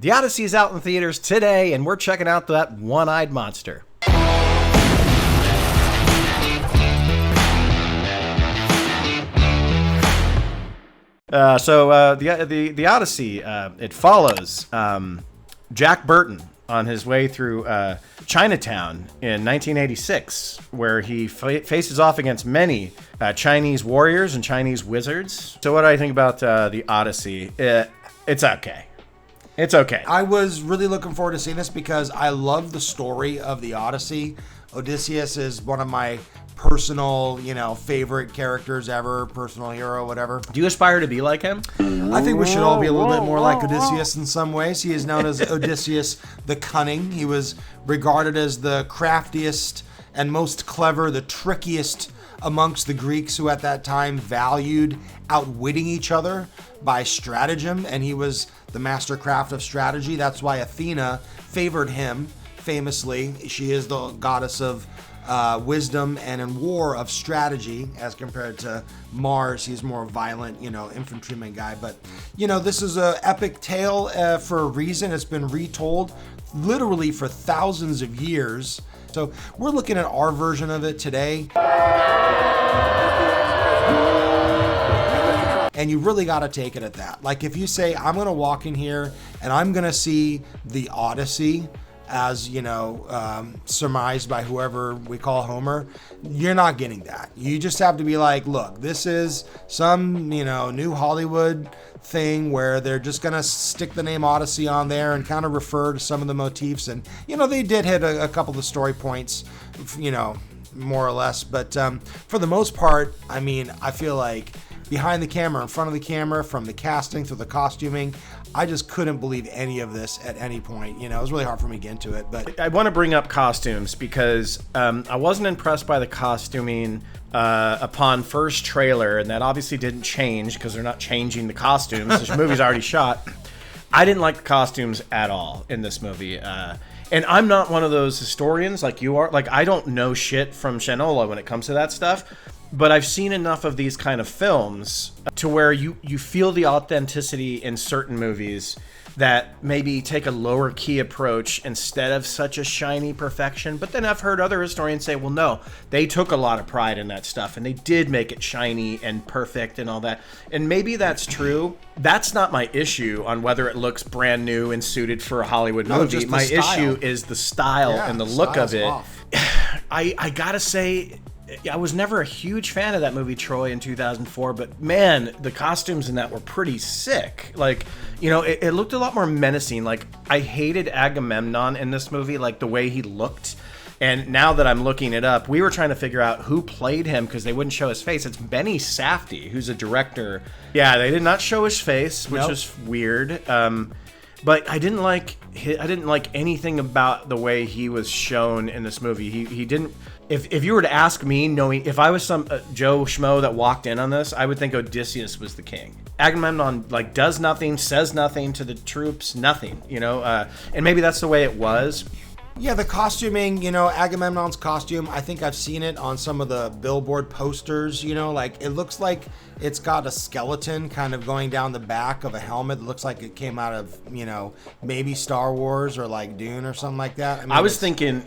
The Odyssey is out in theaters today, and we're checking out that one-eyed monster. The Odyssey, it follows Jack Burton on his way through Chinatown in 1986, where he faces off against many Chinese warriors and Chinese wizards. So what do I think about the Odyssey? It's okay. It's okay. I was really looking forward to seeing this because I love the story of the Odyssey. Odysseus is one of my personal, favorite characters ever, personal hero, whatever. Do you aspire to be like him? I think we should all be a little bit more like Odysseus in some ways. He is known as Odysseus the Cunning. He was regarded as the craftiest and most clever, the trickiest amongst the Greeks, who at that time valued outwitting each other by stratagem, and he was the master craft of strategy. That's why Athena favored him famously. She is the goddess of wisdom and in war of strategy, as compared to Mars. He's more violent, infantryman guy. But this is an epic tale for a reason. It's been retold literally for thousands of years. So we're looking at our version of it today. And you really got to take it at that. Like, if you say, I'm going to walk in here and I'm going to see the Odyssey, as surmised by whoever we call Homer, you're not getting that. You just have to be like, look, this is some new Hollywood thing where they're just gonna stick the name Odyssey on there and kind of refer to some of the motifs, and they did hit a couple of the story points, more or less, but for the most part, I feel like behind the camera, in front of the camera, from the casting to the costuming, I just couldn't believe any of this at any point. It was really hard for me to get into it. But I want to bring up costumes because I wasn't impressed by the costuming upon first trailer, and that obviously didn't change because they're not changing the costumes. This movie's already shot. I didn't like the costumes at all in this movie. And I'm not one of those historians like you are. Like, I don't know shit from Shinola when it comes to that stuff. But I've seen enough of these kind of films to where you feel the authenticity in certain movies that maybe take a lower key approach instead of such a shiny perfection. But then I've heard other historians say, well, no, they took a lot of pride in that stuff and they did make it shiny and perfect and all that. And maybe that's true. That's not my issue on whether it looks brand new and suited for a Hollywood movie. My issue is the style and the look of it. I gotta say, I was never a huge fan of that movie Troy in 2004, but man, the costumes in that were pretty sick. Like, it looked a lot more menacing. Like, I hated Agamemnon in this movie, like the way he looked. And now that I'm looking it up, we were trying to figure out who played him because they wouldn't show his face. It's Benny Safdie, who's a director. Yeah, they did not show his face, which is weird. But I didn't like anything about the way he was shown in this movie. He didn't. If you were to ask me, knowing if I was some Joe Schmo that walked in on this, I would think Odysseus was the king. Agamemnon does nothing, says nothing to the troops, nothing. And maybe that's the way it was. Yeah, the costuming, Agamemnon's costume, I think I've seen it on some of the billboard posters, it looks like it's got a skeleton kind of going down the back of a helmet. It looks like it came out of, maybe Star Wars or like Dune or something like that. I was thinking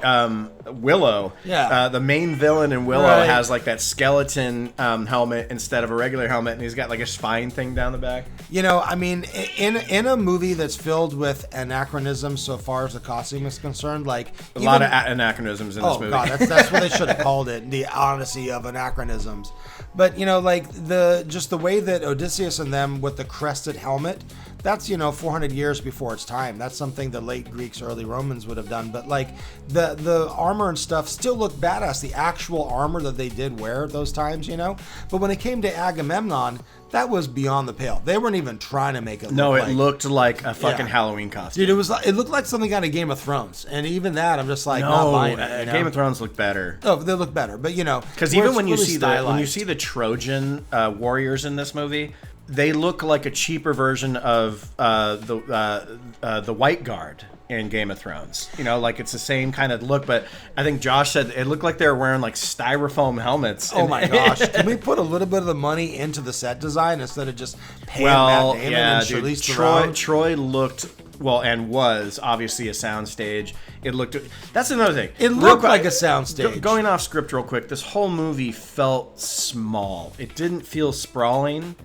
Willow. Yeah. The main villain in Willow has like that skeleton helmet instead of a regular helmet, and he's got like a spine thing down the back. In a movie that's filled with anachronisms so far as the costume is concerned, like a lot of anachronisms in this movie. Oh god, that's what they should have called it, the Odyssey of anachronisms. But the way that Odysseus and them with the crested helmet, that's 400 years before its time. That's something the late Greeks, early Romans would have done. But like the armor and stuff still look badass. The actual armor that they did wear at those times, But when it came to Agamemnon, that was beyond the pale. They weren't even trying to make it look it looked like a fucking Halloween costume. Dude, it looked like something out of Game of Thrones. And even that, I'm just like, not buying it. Game of Thrones looked better. Oh, they look better. But, because even when you see the Trojan warriors in this movie, they look like a cheaper version of the White Guard in Game of Thrones. It's the same kind of look, but I think Josh said it looked like they were wearing like styrofoam helmets. Oh my gosh. Can we put a little bit of the money into the set design instead of just paying Matt Damon and Charlize Theron? Troy looked and was obviously a soundstage. It looked. That's another thing. It looked like a soundstage. Going off script real quick, this whole movie felt small. It didn't feel sprawling.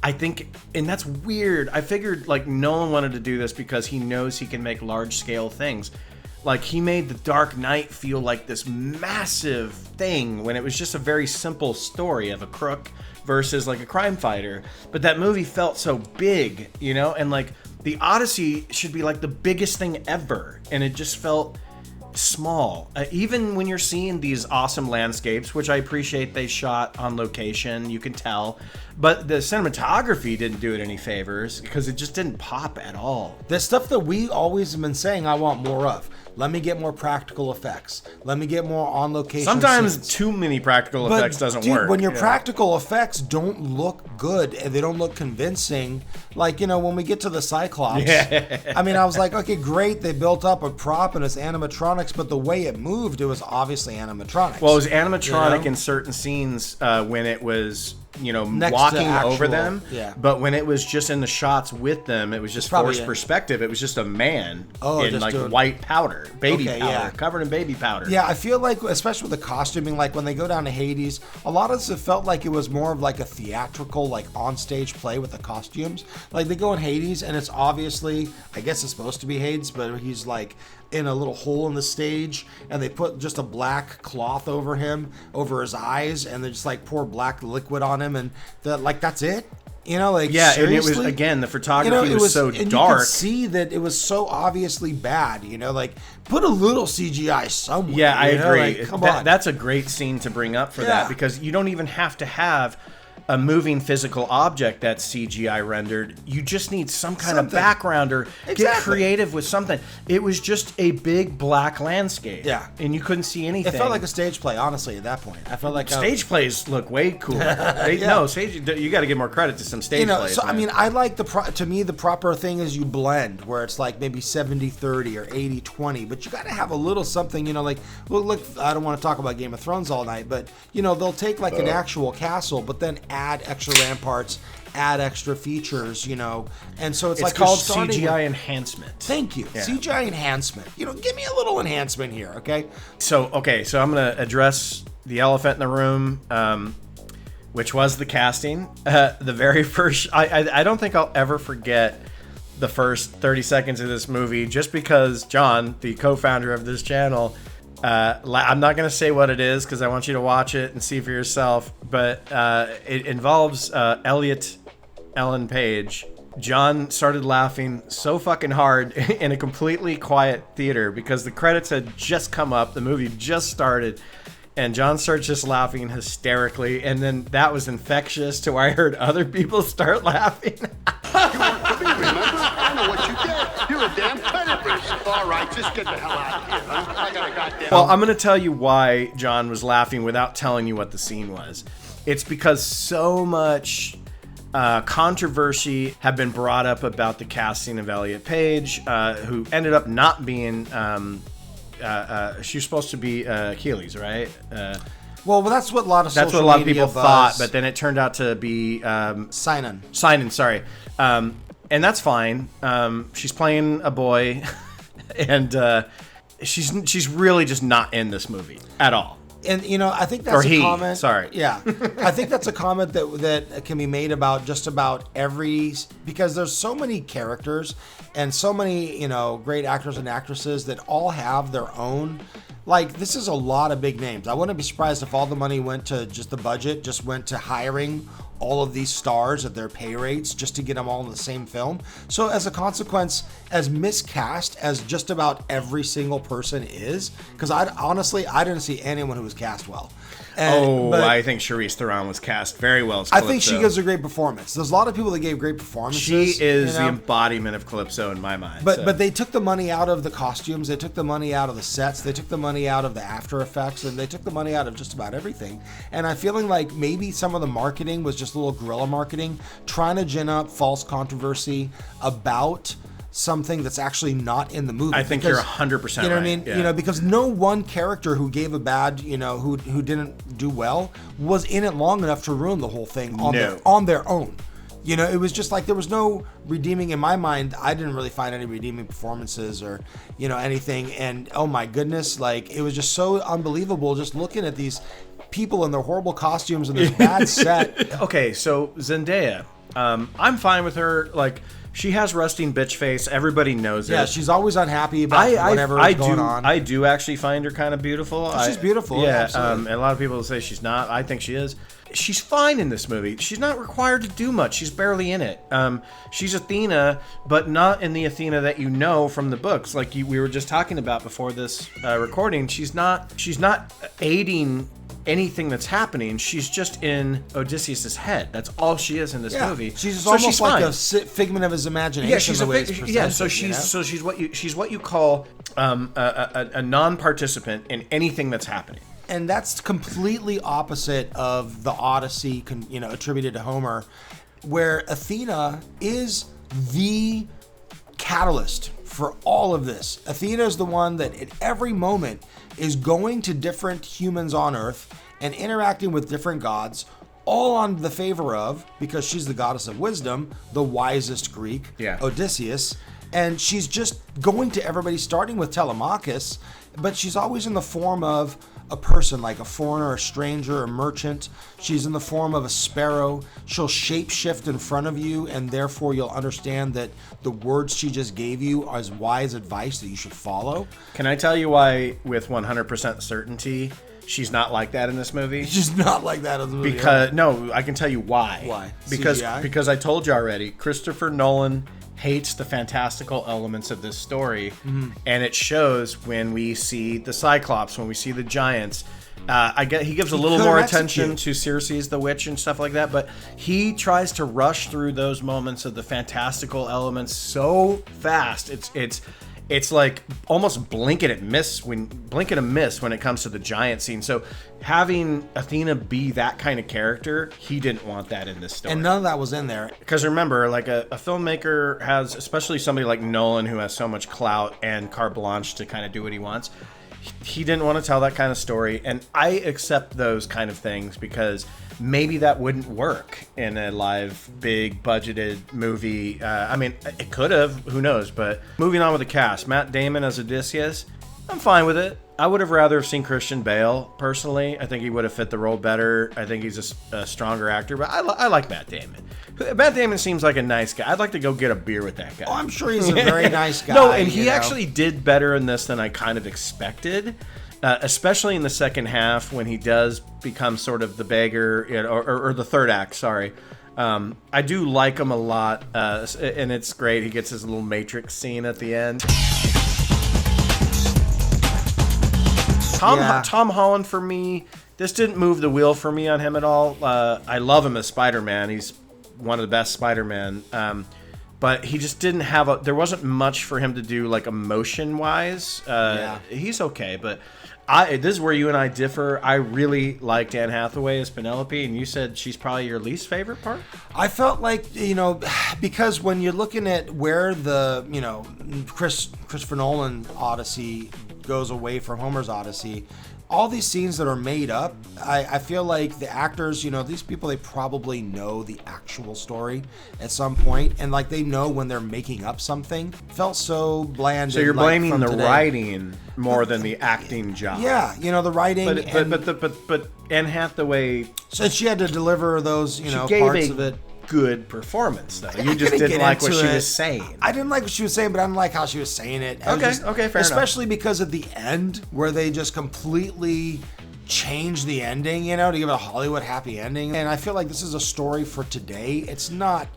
I think, and that's weird. I figured like Nolan wanted to do this because he knows he can make large scale things. Like he made The Dark Knight feel like this massive thing when it was just a very simple story of a crook versus like a crime fighter. But that movie felt so big, you know, and like the Odyssey should be like the biggest thing ever. And it just felt small. Even when you're seeing these awesome landscapes, which I appreciate they shot on location, you can tell, but the cinematography didn't do it any favors because it just didn't pop at all. The stuff that we always have been saying I want more of. Let me get more practical effects. Let me get more on location Sometimes scenes. Too many practical effects doesn't dude, work. When your practical effects don't look good and they don't look convincing, like, you know, when we get to the Cyclops, I mean, I was like, okay, great, they built up a prop and it's animatronics, but the way it moved, it was obviously animatronics. Well, it was animatronic in certain scenes when it was, you know, walking over them. Yeah. But when it was just in the shots with them, it was just forced perspective. It was just a man in like white powder, baby powder, covered in baby powder. Yeah, I feel like, especially with the costuming, like when they go down to Hades, a lot of this it felt like it was more of like a theatrical, like on-stage play with the costumes. Like they go in Hades and it's obviously, I guess it's supposed to be Hades, but he's like in a little hole in the stage and they put just a black cloth over him, over his eyes, and they just like pour black liquid on him and that's it. You know, like, seriously? And it was, again, the photography was so and dark. You could see that it was so obviously bad, you know, like, put a little CGI somewhere. Yeah, I agree. Like, come on. That's a great scene to bring up for that, because you don't even have to have a moving physical object that's CGI rendered. You just need some kind of background or get creative with something. It was just a big black landscape. Yeah. And you couldn't see anything. It felt like a stage play, honestly, at that point. I felt like stage plays look way cooler. No, stage, you got to give more credit to some stage plays. So, man. I mean, I like to me, the proper thing is you blend, where it's like maybe 70-30 or 80-20, but you got to have a little something, you know, like, look, I don't want to talk about Game of Thrones all night, but, you know, they'll take like an actual castle, but then add extra ramparts, add extra features, you know, and so it's like called CGI enhancement. Thank you, CGI enhancement. You know, give me a little enhancement here, okay? So I'm gonna address the elephant in the room, which was the casting. The very first, I don't think I'll ever forget the first 30 seconds of this movie, just because John, the co-founder of this channel. I'm not going to say what it is because I want you to watch it and see for yourself, but it involves Elliot Ellen Page. John started laughing so fucking hard in a completely quiet theater because the credits had just come up, the movie just started, and John starts just laughing hysterically, and then that was infectious to where I heard other people start laughing. You work for me, remember? I know what you did. You're a damn predator. All right, just get the hell out of here. Huh? I got a goddamn... Well, I'm going to tell you why John was laughing without telling you what the scene was. It's because so much controversy had been brought up about the casting of Elliot Page, who ended up not being... she was supposed to be Achilles, right? Well, that's what a lot of that's what a lot of people thought, but then it turned out to be Sinan, sorry. And that's fine. She's playing a boy, and she's really just not in this movie at all. And you know, I think that's a comment. Sorry. Yeah, I think that's a comment that can be made about just about every, because there's so many characters and so many, you know, great actors and actresses that all have their own. Like, this is a lot of big names. I wouldn't be surprised if all the money went to just the budget, just went to hiring all of these stars at their pay rates just to get them all in the same film. So as a consequence, as miscast as just about every single person is, because I didn't see anyone who was cast well. I think Charlize Theron was cast very well as Calypso. I think she gives a great performance. There's a lot of people that gave great performances. She is the embodiment of Calypso in my mind. But they took the money out of the costumes. They took the money out of the sets. They took the money out of the After Effects, and they took the money out of just about everything. And I'm feeling like maybe some of the marketing was just a little guerrilla marketing, trying to gin up false controversy about something that's actually not in the movie. I think you're 100% right. You know what I mean? Yeah. You know, because no one character who gave a bad, you know, who didn't do well was in it long enough to ruin the whole thing on their own. You know, it was just like there was no redeeming in my mind. I didn't really find any redeeming performances or, you know, anything. And oh my goodness, like it was just so unbelievable just looking at these people in their horrible costumes and this bad set. Okay, so Zendaya, I'm fine with her. Like, she has resting bitch face. Everybody knows it. Yeah, she's always unhappy about whatever is going on. I do actually find her kind of beautiful. She's beautiful. Yeah, and a lot of people say she's not. I think she is. She's fine in this movie. She's not required to do much. She's barely in it. She's Athena, but not in the Athena that you know from the books. Like we were just talking about before this recording. She's not aiding anything that's happening. She's just in Odysseus's head. That's all she is in this movie. She's almost like a figment of his imagination. Yeah, she's what you call a non-participant in anything that's happening. And that's completely opposite of the Odyssey, you know, attributed to Homer, where Athena is the catalyst for all of this. Athena is the one that at every moment is going to different humans on Earth and interacting with different gods, all on the favor of, because she's the goddess of wisdom, the wisest Greek, Odysseus. And she's just going to everybody, starting with Telemachus, but she's always in the form of a person, like a foreigner, a stranger, a merchant. She's in the form of a sparrow. She'll shapeshift in front of you, and therefore you'll understand that the words she just gave you are as wise advice that you should follow. Can I tell you why, with 100% certainty, she's not like that in this movie? She's not like that in the movie. Because no, I can tell you why. Why? Because CGI? Because I told you already. Christopher Nolan hates the fantastical elements of this story, and it shows when we see the Cyclops, when we see the giants. He gives a little more attention to Circe's the witch and stuff like that, but he tries to rush through those moments of the fantastical elements so fast. It's like almost blink and miss when it comes to the giant scene. So having Athena be that kind of character, he didn't want that in this story. And none of that was in there. Because remember, like a filmmaker has, especially somebody like Nolan who has so much clout and carte blanche to kind of do what he wants, he didn't want to tell that kind of story. And I accept those kind of things because maybe that wouldn't work in a live, big budgeted movie. I mean, it could have, who knows? But moving on with the cast, Matt Damon as Odysseus, I'm fine with it. I would have rather seen Christian Bale, personally. I think he would have fit the role better. I think he's a stronger actor, but I like Matt Damon. Matt Damon seems like a nice guy. I'd like to go get a beer with that guy. Oh, I'm sure he's a very nice guy. No, and he actually did better in this than I kind of expected. Especially in the second half when he does become sort of the beggar, or the third act, sorry. I do like him a lot, and it's great. He gets his little Matrix scene at the end. Tom Holland, for me, this didn't move the wheel for me on him at all. I love him as Spider-Man. He's one of the best Spider-Man. But he just didn't have there wasn't much for him to do, like, emotion-wise. He's okay, but this is where you and I differ. I really liked Anne Hathaway as Penelope, and you said she's probably your least favorite part? I felt like, because when you're looking at where the, Christopher Nolan Odyssey goes away from Homer's Odyssey, all these scenes that are made up, I feel like the actors, these people, they probably know the actual story at some point, and like they know when they're making up something. Felt so bland. So you're blaming the writing more than the acting job. Yeah, the writing. But Anne Hathaway, since she had to deliver those, she parts gave of it. Good performance, though. You just didn't like what she was saying. I didn't like what she was saying, but I didn't like how she was saying it. Okay, fair enough. Especially because at the end, where they just completely changed the ending, to give it a Hollywood happy ending. And I feel like this is a story for today. It's not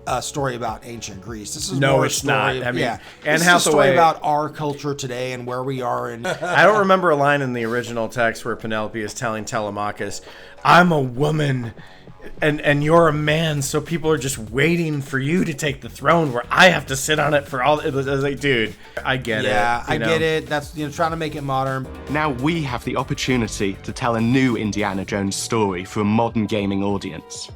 a story about ancient Greece. This is more a story. Anne this is a story about our culture today and where we are. And I don't remember a line in the original text where Penelope is telling Telemachus, "I'm a woman. And you're a man, so people are just waiting for you to take the throne where I have to sit on it for all." It was like, dude, I get it. Yeah, I get it. That's trying to make it modern. Now we have the opportunity to tell a new Indiana Jones story for a modern gaming audience.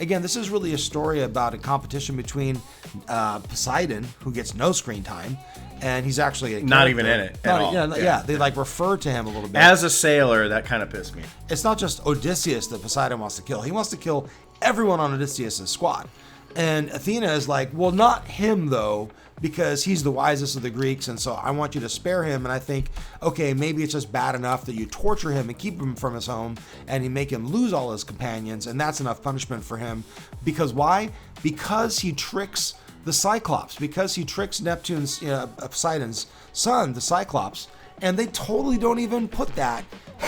Again, this is really a story about a competition between Poseidon, who gets no screen time, and he's actually a Not even character. in it at all. Yeah, they like refer to him a little bit. As a sailor, that kind of pissed me. It's not just Odysseus that Poseidon wants to kill. He wants to kill everyone on Odysseus' squad. And Athena is like, well, not him, though, because he's the wisest of the Greeks, and so I want you to spare him. And I think, okay, maybe it's just bad enough that you torture him and keep him from his home, and you make him lose all his companions, and that's enough punishment for him. Because why? Because he tricks the Cyclops, because he tricks Neptune's, Poseidon's son, the Cyclops, and they totally don't even put that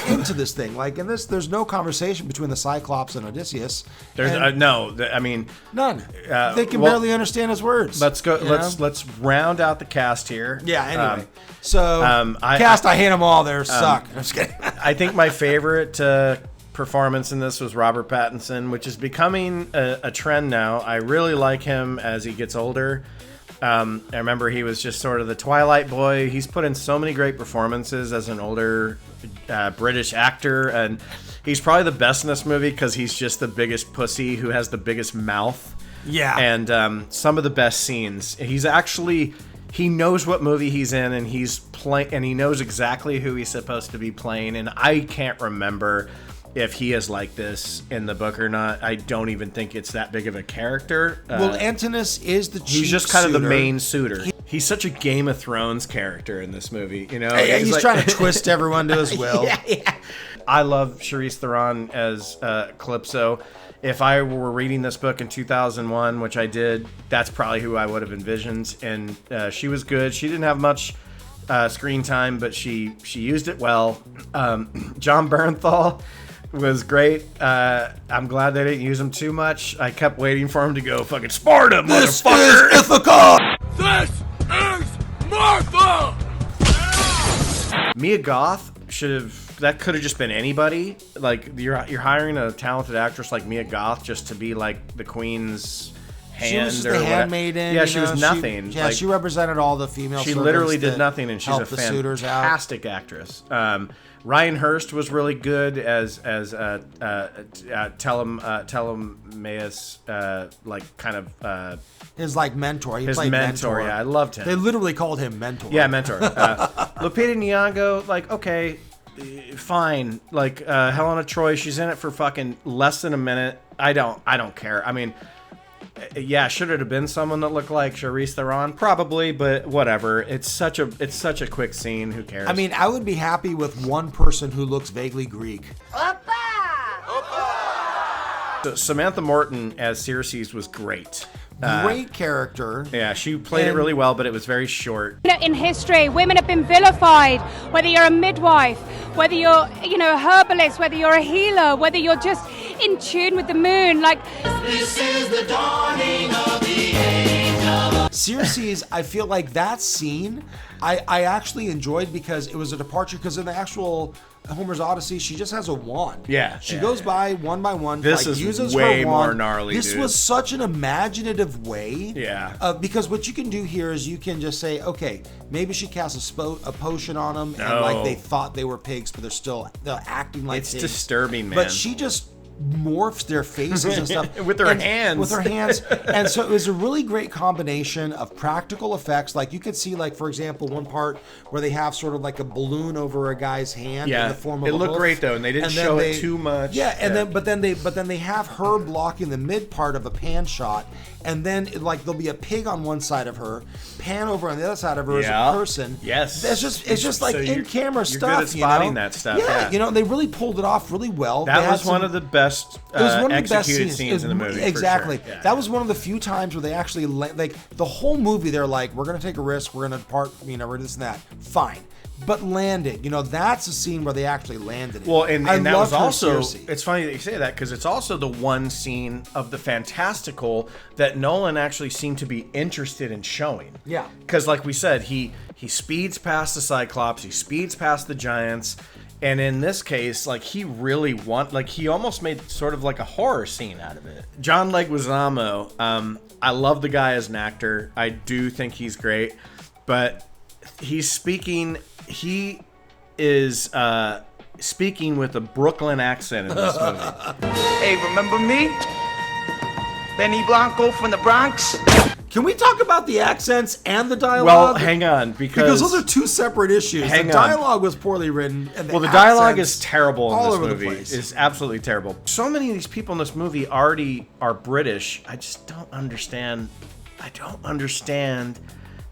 into this thing. Like in this, there's no conversation between the Cyclops and Odysseus. There's no. I mean, none. They can barely understand his words. Let's go. Let's round out the cast here. Yeah. Anyway, I hate them all. They suck. I'm just kidding. I think my favorite performance in this was Robert Pattinson, which is becoming a trend now. I really like him as he gets older. I remember he was just sort of the Twilight boy. He's put in so many great performances as an older British actor, and he's probably the best in this movie because he's just the biggest pussy who has the biggest mouth. Yeah. And some of the best scenes. He knows what movie he's in, and he knows exactly who he's supposed to be playing, and I can't remember if he is like this in the book or not. I don't even think it's that big of a character. Well, Antinous is the chief He's just kind of the suitor. main suitor. He's such a Game of Thrones character in this movie, you know? He's like, trying to twist everyone to his will. Yeah. I love Charlize Theron as Calypso. If I were reading this book in 2001, which I did, that's probably who I would have envisioned. And she was good. She didn't have much screen time, but she used it well. John Bernthal was great. I'm glad they didn't use him too much. I kept waiting for him to go fucking Sparta, motherfucker. This is Ithaca! This is Martha! Mia Goth that could have just been anybody. Like you're hiring a talented actress like Mia Goth just to be like the queen's hand. She was just or the whatever. handmaiden. Yeah, she was nothing. She represented all the female. She servants literally that did nothing, and she's a helped the suitors out. fantastic actress. Ryan Hurst was really good as Ptolemaeus, like kind of his like mentor. He his played mentor. Yeah, I loved him. They literally called him mentor. Yeah, mentor. Lupita Nyong'o, like okay, fine. Like Helena Troy, she's in it for fucking less than a minute. I don't care. I mean, yeah, should it have been someone that looked like Charlize Theron? Probably, but whatever. It's such a quick scene. Who cares? I mean, I would be happy with one person who looks vaguely Greek. So Samantha Morton as Circe was great. Great character. Yeah, she played it really well, but it was very short. In history, women have been vilified, whether you're a midwife, whether you're, a herbalist, whether you're a healer, whether you're just in tune with the moon. Like, This is the dawning of the age of... Circe's, I feel like that scene, I actually enjoyed because it was a departure, because in the actual Homer's Odyssey, she just has a wand. Yeah. She goes by one, This like, is uses way her wand. more gnarly, This dude. was such an imaginative way. Yeah. Because what you can do here is you can just say, okay, maybe she casts a potion on them, and No. like they thought they were pigs, but they're acting like It's pigs. disturbing, man. But she just morphs their faces and stuff With her hands. With her hands, and so it was a really great combination of practical effects. Like you could see, like for example, one part where they have sort of like a balloon over a guy's hand in the form of it a looked hoof. great though, and they didn't show it too much. Yeah, and then they have her blocking the mid part of a pan shot, and then like there'll be a pig on one side of her, pan over on the other side of her as a person. Yes, it's just like So in camera stuff. You're good at spotting know? that stuff. Yeah, they really pulled it off really well. That They was had one some- of the best it was one of the best executed scenes in the movie. Exactly. For sure. Yeah. That was one of the few times where they actually like the whole movie. They're like, we're gonna take a risk. We're gonna part. We're this and that. Fine. But landed, that's a scene where they actually landed it. Well, and that was also, Circe. it's funny that you say that because it's also the one scene of the fantastical that Nolan actually seemed to be interested in showing. Yeah. Because like we said, he speeds past the Cyclops, he speeds past the giants, and in this case, like he really he almost made sort of like a horror scene out of it. John Leguizamo, I love the guy as an actor. I do think he's great, but he is speaking with a Brooklyn accent in this movie. Hey, remember me? Benny Blanco from the Bronx? Can we talk about the accents and the dialogue? Well, hang on, because those are two separate issues. The dialogue was poorly written. And the dialogue is terrible in all this over movie. the place. It's absolutely terrible. So many of these people in this movie already are British. I just don't understand. I don't understand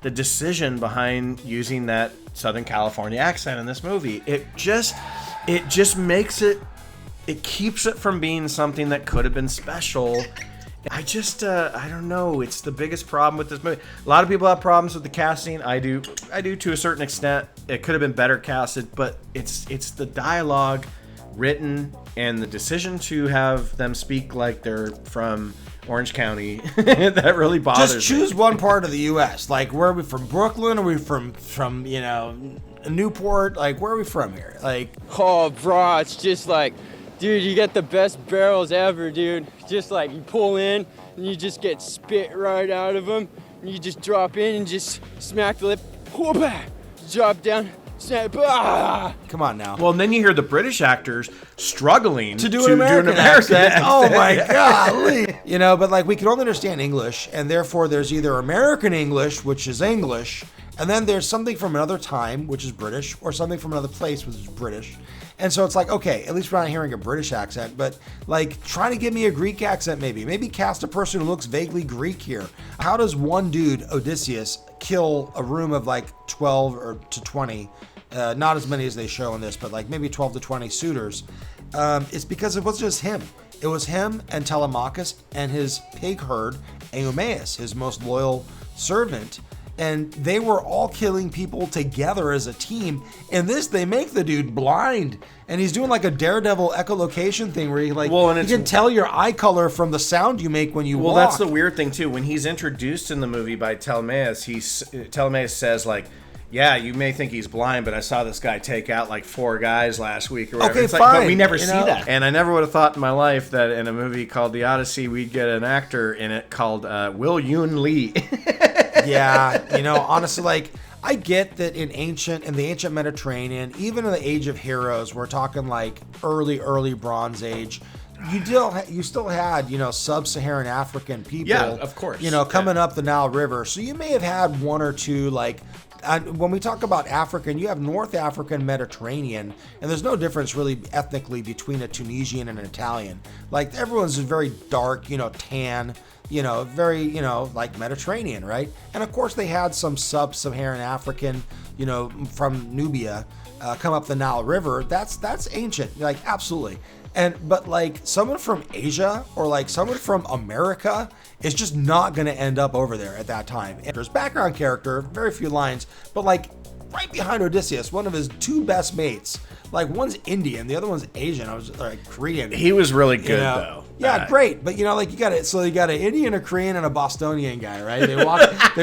the decision behind using that Southern California accent in this movie. It just makes it. It keeps it from being something that could have been special. I don't know. It's the biggest problem with this movie. A lot of people have problems with the casting. I do to a certain extent. It could have been better casted, but it's the dialogue written and the decision to have them speak like they're from Orange County that really bothers me. Just choose one part of the U.S. Like, where are we from? Brooklyn? Are we from Newport? Like, where are we from here? Like, oh, bro, it's just like, dude, you get the best barrels ever, dude. Just like you pull in and you just get spit right out of them. And you just drop in and just smack the lip. Whoop-ah, drop down. Snap. Ah. Come on now. Well, and then you hear the British actors struggling to do an American accent. Oh my golly. But like we can only understand English, and therefore there's either American English, which is English, and then there's something from another time, which is British, or something from another place, which is British. And so it's like, okay, at least we're not hearing a British accent, but like try to give me a Greek accent maybe. Maybe cast a person who looks vaguely Greek here. How does one dude, Odysseus, kill a room of like 12 or to 20, not as many as they show in this, but like maybe 12 to 20 suitors? It's because it wasn't just him. It was him and Telemachus and his pig herd, Eumaeus, his most loyal servant. And they were all killing people together as a team. In this, they make the dude blind. And he's doing like a Daredevil echolocation thing where he you can tell your eye color from the sound you make when you walk. Well, that's the weird thing too. When he's introduced in the movie by Telemachus says like, yeah, you may think he's blind, but I saw this guy take out like 4 guys last week or whatever. Okay, it's fine. Like, but we never see that. And I never would have thought in my life that in a movie called The Odyssey, we'd get an actor in it called Will Yoon Lee. Yeah, honestly, like, I get that in the ancient Mediterranean, even in the Age of Heroes, we're talking like early Bronze Age, you still had, sub-Saharan African people. Yeah, of course. Coming up the Nile River. So you may have had one or two, like, when we talk about African, you have North African Mediterranean, and there's no difference really ethnically between a Tunisian and an Italian. Like, everyone's very dark, tan, very, like Mediterranean, right? And of course they had some sub-Saharan African, from Nubia, come up the Nile River. That's ancient, like, absolutely. But like someone from Asia or like someone from America is just not going to end up over there at that time. And there's background character, very few lines, but like right behind Odysseus, one of his 2 best mates, like one's Indian, the other one's Asian. I was like Korean. He was really good though. Yeah, great. But you got an Indian, a Korean, and a Bostonian guy, right? They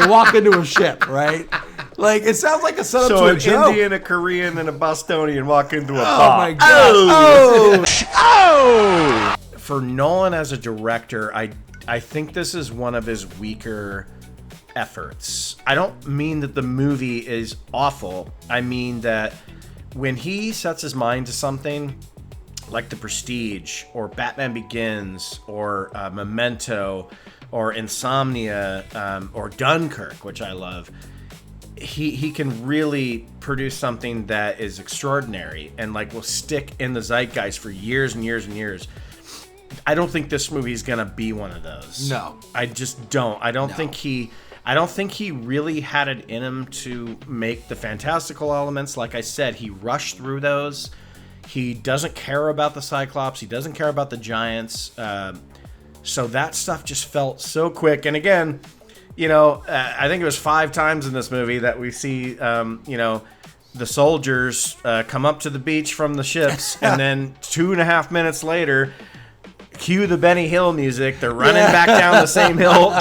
walk into a ship, right? Like, it sounds like a setup to a joke. So an Indian, a Korean, and a Bostonian walk into a bar. Oh my god. Oh! For Nolan as a director, I think this is one of his weaker efforts. I don't mean that the movie is awful. I mean that when he sets his mind to something, like The Prestige, or Batman Begins, or Memento, or Insomnia, or Dunkirk, which I love, he can really produce something that is extraordinary and like will stick in the zeitgeist for years and years and years. I don't think this movie is gonna be one of those. No, I just don't. I don't think he really had it in him to make the fantastical elements. Like I said, he rushed through those. He doesn't care about the Cyclops. He doesn't care about the giants. So that stuff just felt so quick. And again, I think it was 5 times in this movie that we see, the soldiers come up to the beach from the ships, and then 2.5 minutes later, cue the Benny Hill music. They're running back down the same hill.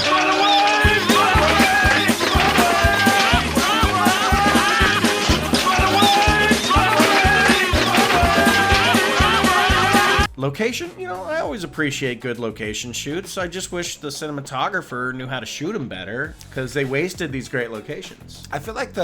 Location, I always appreciate good location shoots. I just wish the cinematographer knew how to shoot them better, because they wasted these great locations. I feel like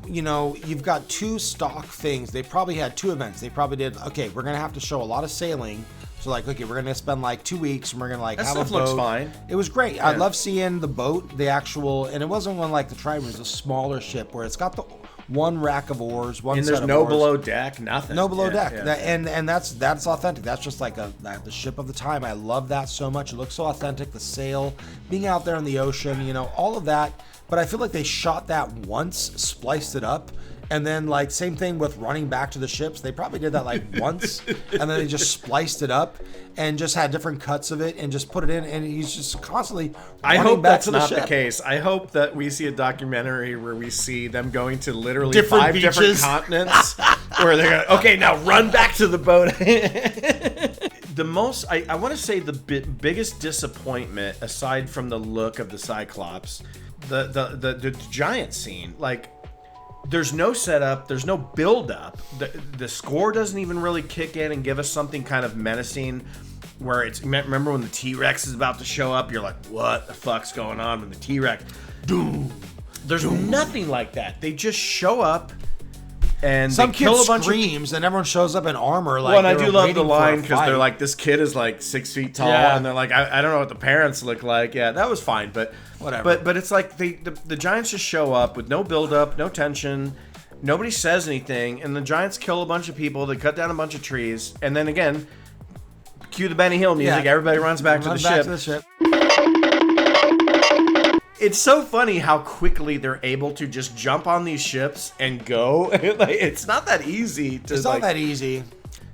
you've got 2 stock things. They probably had 2 events. They probably did, okay, we're going to have to show a lot of sailing, So like, okay, we're gonna spend like 2 weeks and we're gonna like That have a stuff boat. looks fine. It was great. I love seeing the boat, the actual, and it wasn't one like the Trident. It was a smaller ship where it's got the one rack of oars, one And set there's of no oars. below deck, nothing. No below deck. Yeah. And that's authentic. That's just like the ship of the time. I love that so much. It looks so authentic. The sail, being out there in the ocean, all of that. But I feel like they shot that once, spliced it up, and then like same thing with running back to the ships. They probably did that like once, and then they just spliced it up and just had different cuts of it and just put it in. And he's just constantly I running hope back that's to the not ship. the case. I hope that we see a documentary where we see them going to literally Different 5 different beaches. continents where they're going, okay, now run back to the boat. The most, I want to say the biggest disappointment, aside from the look of the Cyclops, the giant scene, like, there's no setup, there's no build up. The score doesn't even really kick in and give us something kind of menacing where it's, remember when the T-Rex is about to show up, you're like, what the fuck's going on with the T-Rex? There's nothing like that. They just show up and Some they kid kill a bunch screams, and everyone shows up in armor. Like, well, and I they do were love waiting the for a line because they're fight. like, this kid is like 6 feet tall, Yeah. and they're like, I don't know what the parents look like. Yeah, that was fine, but Whatever. But it's like the Giants just show up with no build up, no tension. Nobody says anything, and the Giants kill a bunch of people. They cut down a bunch of trees, and then again, cue the Benny Hill music. Yeah. Everybody runs back to the ship. It's so funny how quickly they're able to just jump on these ships and go. Like, it's not that easy. It's not that easy.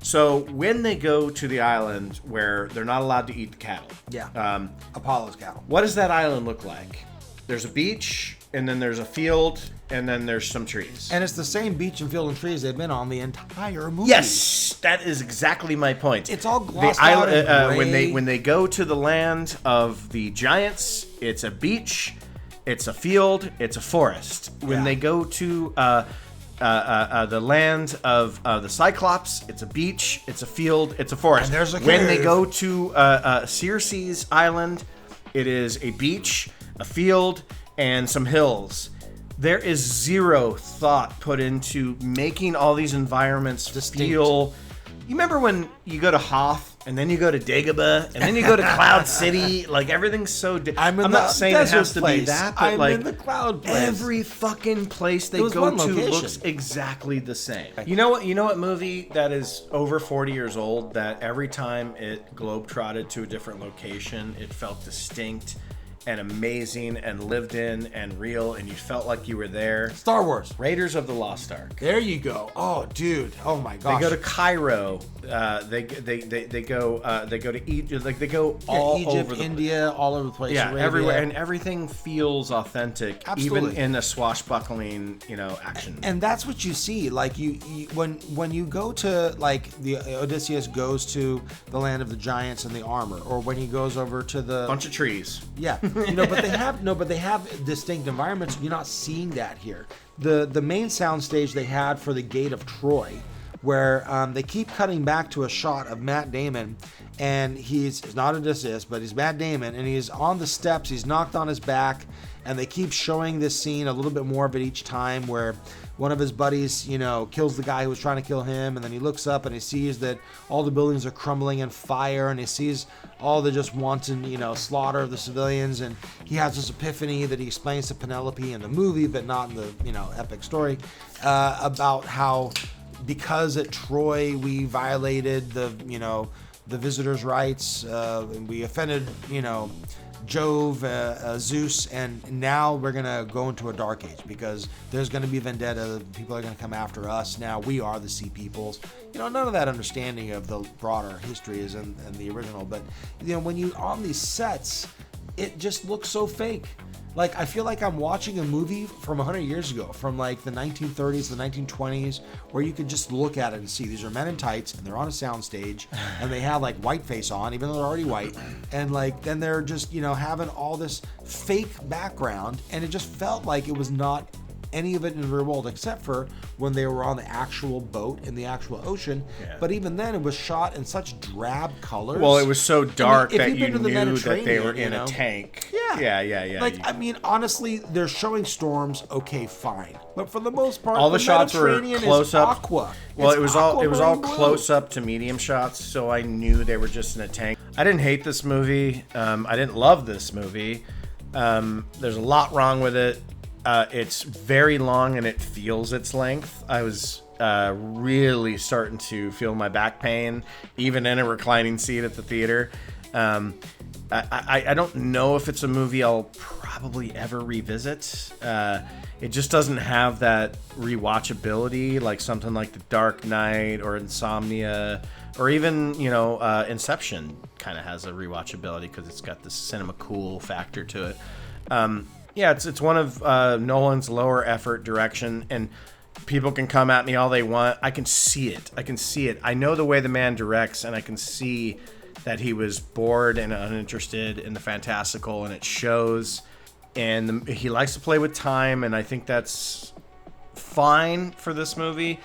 So when they go to the island where they're not allowed to eat the cattle, Yeah. Apollo's cattle. what does that island look like? There's a beach, and then there's a field, and then there's some trees. And it's the same beach and field and trees they've been on the entire movie. Yes, that is exactly my point. It's all glossed out in gray. when they go to the land of the giants, it's a beach, it's a field, it's a forest. When Yeah. they go to the land of the Cyclops, it's a beach, it's a field, it's a forest. And there's a when they cave. go to Circe's island, it is a beach, a field, and some hills. There is zero thought put into making all these environments feel. You remember when you go to Hoth and then you go to Dagobah and then you go to Cloud City? Like, everything's so. I'm not saying it has to be that, but I'm like in the cloud place. every fucking place they It was go one to location. looks exactly the same. You know what? You know what movie that is over 40 years old that every time it globetrotted to a different location, it felt distinct and amazing and lived in and real, and you felt like you were there? Star Wars. Raiders of the Lost Ark. There you go. Oh, dude. Oh my They gosh. go to Cairo. They go to Egypt. Like, they go all Egypt, over the India, all over the place. yeah, Arabia. everywhere, and everything feels authentic, Absolutely. even in a swashbuckling, action. And that's what you see. Like you when you go to, like, the Odysseus goes to the land of the giants and the armor, or when he goes over to the Bunch of trees. yeah, but they have distinct environments. You're not seeing that here. The main soundstage they had for the Gate of Troy, where they keep cutting back to a shot of Matt Damon, and he's not Odysseus, but he's Matt Damon, and he's on the steps. He's knocked on his back, and they keep showing this scene, a little bit more of it each time, where one of his buddies, kills the guy who was trying to kill him, and then he looks up and he sees that all the buildings are crumbling in fire, and he sees all the just wanton, slaughter of the civilians, and he has this epiphany that he explains to Penelope in the movie, but not in the, epic story, about how because at Troy we violated the visitors' rights, and we offended, Jove, Zeus, and now we're gonna go into a dark age because there's gonna be vendetta. People are gonna come after us. Now we are the Sea Peoples. None of that understanding of the broader history is in the original. But when you on these sets, it just looks so fake. Like, I feel like I'm watching a movie from 100 years ago, from like the 1930s, the 1920s, where you could just look at it and see these are men in tights and they're on a soundstage and they have like whiteface on, even though they're already white. And like, then they're just, having all this fake background, and it just felt like it was not any of it in the real world, except for when they were on the actual boat in the actual ocean. Yeah. But even then, it was shot in such drab colors. Well, it was so dark if that you've you been to the knew that they were Mediterranean, in a tank. Yeah. Like, I mean, honestly, they're showing storms. Okay, fine, but for the most part, all the shots were Mediterranean close is up. Aqua. Well, It's it was all aquamarine blue. close up to medium shots, so I knew they were just in a tank. I didn't hate this movie. I didn't love this movie. There's a lot wrong with it. It's very long and it feels its length. I was really starting to feel my back pain, even in a reclining seat at the theater. I don't know if it's a movie I'll probably ever revisit. It just doesn't have that rewatchability like something like The Dark Knight or Insomnia or even, Inception kind of has a rewatchability because it's got this cinema cool factor to it. It's one of Nolan's lower effort direction, and people can come at me all they want. I can see it. I know the way the man directs, and I can see that he was bored and uninterested in the fantastical, and it shows. And he likes to play with time, and I think that's fine for this movie.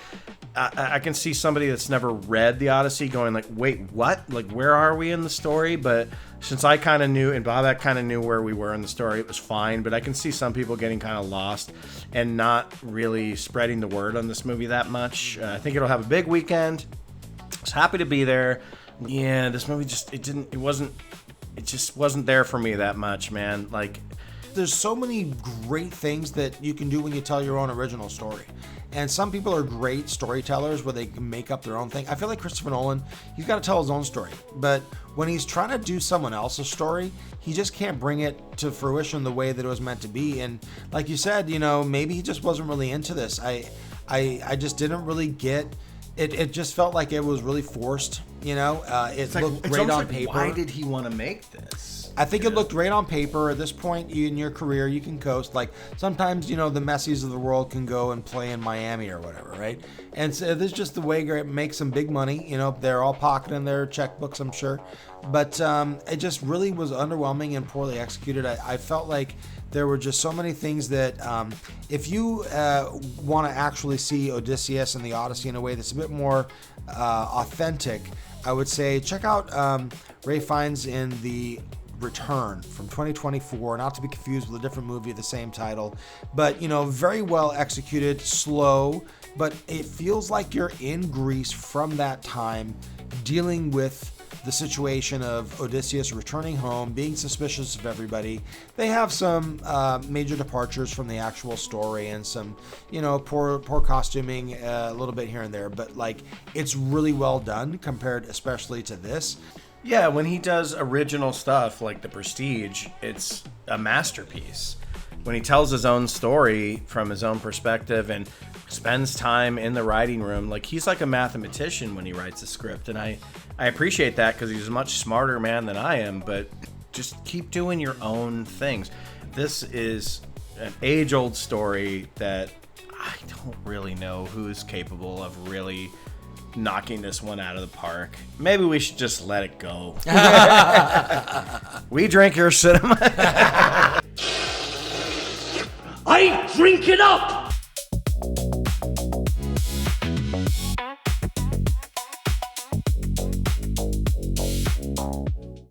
I can see somebody that's never read the Odyssey going like, wait, what? Like, where are we in the story? But since I kind of knew, and Babak kind of knew where we were in the story, it was fine. But I can see some people getting kind of lost and not really spreading the word on this movie that much. I think it'll have a big weekend. I was happy to be there. Yeah, this movie it just wasn't there for me that much, man. Like, there's so many great things that you can do when you tell your own original story. And some people are great storytellers where they can make up their own thing. I feel like Christopher Nolan, he's got to tell his own story. But when he's trying to do someone else's story, he just can't bring it to fruition the way that it was meant to be. And like you said, maybe he just wasn't really into this. I just didn't really get it. It just felt like it was really forced. It looked great on paper. Why did he want to make this? I think it looked great on paper. At this point in your career, you can coast. Like, sometimes, the Messis of the world can go and play in Miami or whatever, right? And so this is just the way it makes some big money. They're all pocketing their checkbooks, I'm sure. But it just really was underwhelming and poorly executed. I felt like there were just so many things that if you want to actually see Odysseus and the Odyssey in a way that's a bit more authentic, I would say check out Ralph Fiennes in The Return from 2024, not to be confused with a different movie of the same title, but very well executed, slow, but it feels like you're in Greece from that time, dealing with the situation of Odysseus returning home, being suspicious of everybody. They have some major departures from the actual story and some, poor costuming a little bit here and there, but like, it's really well done compared especially to this. Yeah, when he does original stuff like The Prestige, it's a masterpiece. When he tells his own story from his own perspective and spends time in the writing room, like, he's like a mathematician when he writes a script. And I appreciate that because he's a much smarter man than I am, but just keep doing your own things. This is an age-old story that I don't really know who's capable of really knocking this one out of the park. Maybe we should just let it go. We drink your cinema. I drink it up!